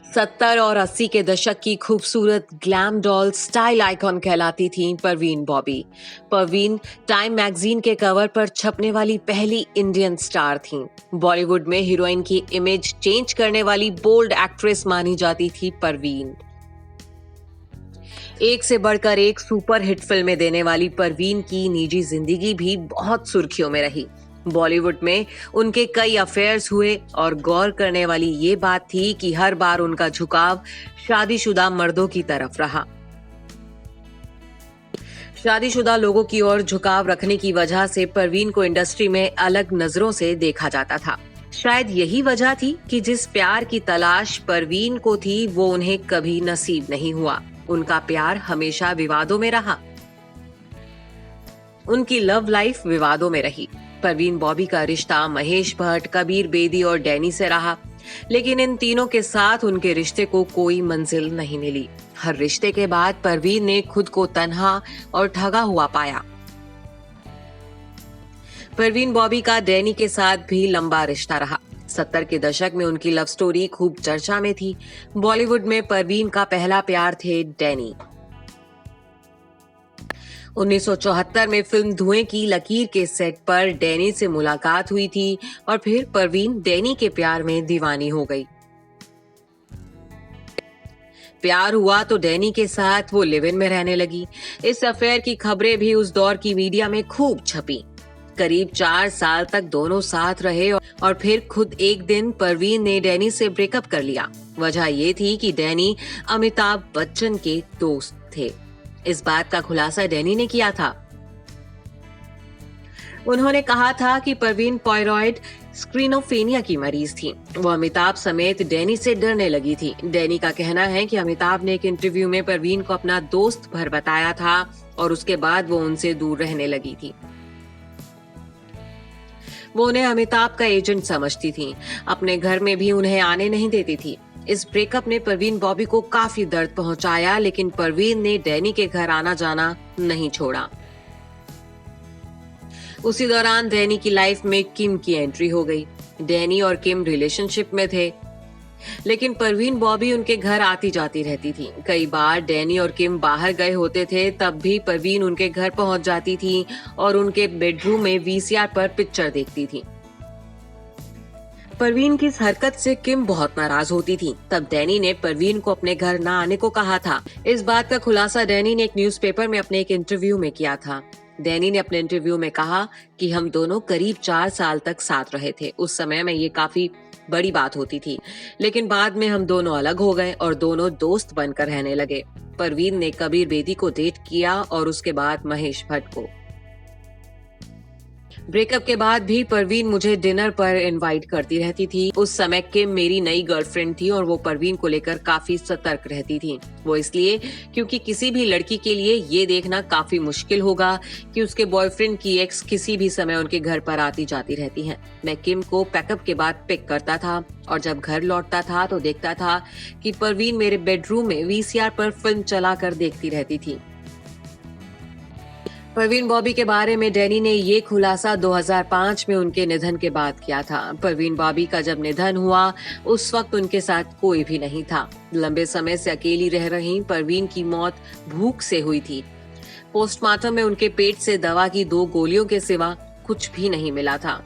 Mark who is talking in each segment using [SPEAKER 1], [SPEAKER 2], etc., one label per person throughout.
[SPEAKER 1] 70 और 80 के दशक की खूबसूरत ग्लैम डॉल स्टाइल आइकॉन कहलाती थी परवीन बॉबी। परवीन टाइम मैगजीन के कवर पर छपने वाली पहली इंडियन स्टार थीं। बॉलीवुड में हीरोइन की इमेज चेंज करने वाली बोल्ड एक्ट्रेस मानी जाती थी परवीन। एक से बढ़कर एक सुपर हिट फिल्में देने वाली परवीन की निजी जिंदगी भी बहुत सुर्खियों में रही। बॉलीवुड में उनके कई अफेयर्स हुए और गौर करने वाली ये बात थी कि हर बार उनका झुकाव शादीशुदा मर्दों की तरफ रहा। शादीशुदा लोगों की ओर झुकाव रखने की वजह से परवीन को इंडस्ट्री में अलग नजरों से देखा जाता था। शायद यही वजह थी कि जिस प्यार की तलाश परवीन को थी वो उन्हें कभी नसीब नहीं हुआ। उनका प्यार हमेशा विवादों में रहा। उनकी लव लाइफ विवादों में रही। परवीन बॉबी का रिश्ता महेश भट्ट, कबीर बेदी और डैनी से रहा, लेकिन इन तीनों के साथ उनके रिश्ते को कोई मंजिल नहीं मिली। हर रिश्ते के बाद परवीन ने खुद को तन्हा और ठगा हुआ पाया। परवीन बॉबी का डैनी के साथ भी लंबा रिश्ता रहा। 70 के दशक में उनकी लव स्टोरी खूब चर्चा में थी। बॉलीवुड में परवीन का पहला प्यार थे डैनी। 1974 में फिल्म धुएं की लकीर के सेट पर डैनी से मुलाकात हुई थी और फिर परवीन डैनी के प्यार में दीवानी हो गई। प्यार हुआ तो डैनी के साथ वो लिव इन में रहने लगी। इस अफेयर की खबरें भी उस दौर की मीडिया में खूब छपी। करीब 4 साल तक दोनों साथ रहे और फिर खुद एक दिन परवीन ने डैनी से ब्रेकअप कर लिया। वजह ये थी कि डैनी अमिताभ बच्चन के दोस्त थे। इस बात का खुलासा डैनी ने किया था। उन्होंने कहा था कि परवीन पायरॉइड स्क्रीनोफेनिया की मरीज थी। वो अमिताभ समेत डैनी से डरने लगी थी। डैनी का कहना है कि अमिताभ ने एक इंटरव्यू में परवीन को अपना दोस्त भर बताया था और उसके बाद वो उनसे दूर रहने लगी थी। वो उन्हें अमिताभ का एजेंट समझती थी। अपने घर में भी उन्हें आने नहीं देती थी। इस ब्रेकअप ने परवीन बॉबी को काफी दर्द पहुंचाया, लेकिन परवीन ने डैनी के घर आना जाना नहीं छोड़ा। उसी दौरान डैनी की लाइफ में किम की एंट्री हो गई। डैनी और किम रिलेशनशिप में थे, लेकिन परवीन बॉबी उनके घर आती जाती रहती थी। कई बार डैनी और किम बाहर गए होते थे, तब भी परवीन उनके घर पहुंच जाती थी और उनके बेडरूम में वीसीआर पर पिक्चर देखती थी। परवीन की इस हरकत से किम बहुत नाराज होती थी। तब डैनी ने परवीन को अपने घर न आने को कहा था। इस बात का खुलासा डैनी ने एक न्यूज़पेपर में अपने एक इंटरव्यू में किया था। डैनी ने अपने इंटरव्यू में कहा कि हम दोनों करीब 4 साल तक साथ रहे थे। उस समय में ये काफी बड़ी बात होती थी, लेकिन बाद में हम दोनों अलग हो गए और दोनों दोस्त बनकर रहने लगे। परवीन ने कबीर बेदी को डेट किया और उसके बाद महेश भट्ट को। ब्रेकअप के बाद भी परवीन मुझे डिनर पर इनवाइट करती रहती थी। उस समय किम मेरी नई गर्लफ्रेंड थी और वो परवीन को लेकर काफी सतर्क रहती थी। वो इसलिए क्योंकि किसी भी लड़की के लिए ये देखना काफी मुश्किल होगा कि उसके बॉयफ्रेंड की एक्स किसी भी समय उनके घर पर आती जाती रहती हैं। मैं किम को पैकअप के बाद पिक करता था और जब घर लौटता था तो देखता था कि परवीन मेरे बेडरूम में वीसीआर पर फिल्म चलाकर देखती रहती थी। परवीन बॉबी के बारे में डैनी ने ये खुलासा 2005 में उनके निधन के बाद किया था। परवीन बॉबी का जब निधन हुआ उस वक्त उनके साथ कोई भी नहीं था। लंबे समय से अकेली रह रही परवीन की मौत भूख से हुई थी। पोस्टमार्टम में उनके पेट से दवा की 2 गोलियों के सिवा कुछ भी नहीं मिला था।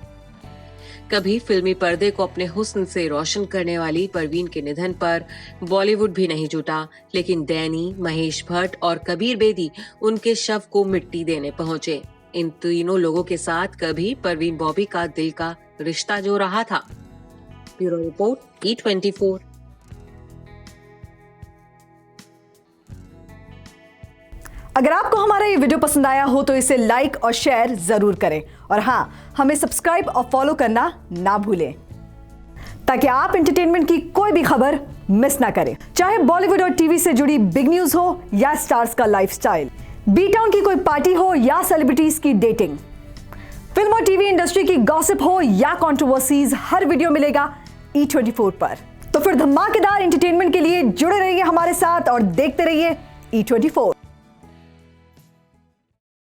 [SPEAKER 1] कभी फिल्मी पर्दे को अपने हुस्न से रोशन करने वाली परवीन के निधन पर बॉलीवुड भी नहीं जुटा, लेकिन डैनी, महेश भट्ट और कबीर बेदी उनके शव को मिट्टी देने पहुंचे। इन तीनों लोगों के साथ कभी परवीन बॉबी का दिल का रिश्ता जो रहा था। Bureau report E24।
[SPEAKER 2] अगर आपको हमारा ये वीडियो पसंद आया हो तो इसे लाइक और शेयर जरूर करें और हाँ, हमें सब्सक्राइब और फॉलो करना ना भूलें ताकि आप एंटरटेनमेंट की कोई भी खबर मिस ना करें, चाहे बॉलीवुड और टीवी से जुड़ी बिग न्यूज हो या स्टार्स का लाइफस्टाइल, बी टाउन की कोई पार्टी हो या सेलिब्रिटीज की डेटिंग, फिल्म और टीवी इंडस्ट्री की गॉसिप हो या कंट्रोवर्सीज, हर वीडियो मिलेगा E24 पर। तो फिर धमाकेदार एंटरटेनमेंट के लिए जुड़े रहिए हमारे साथ और देखते रहिए E24।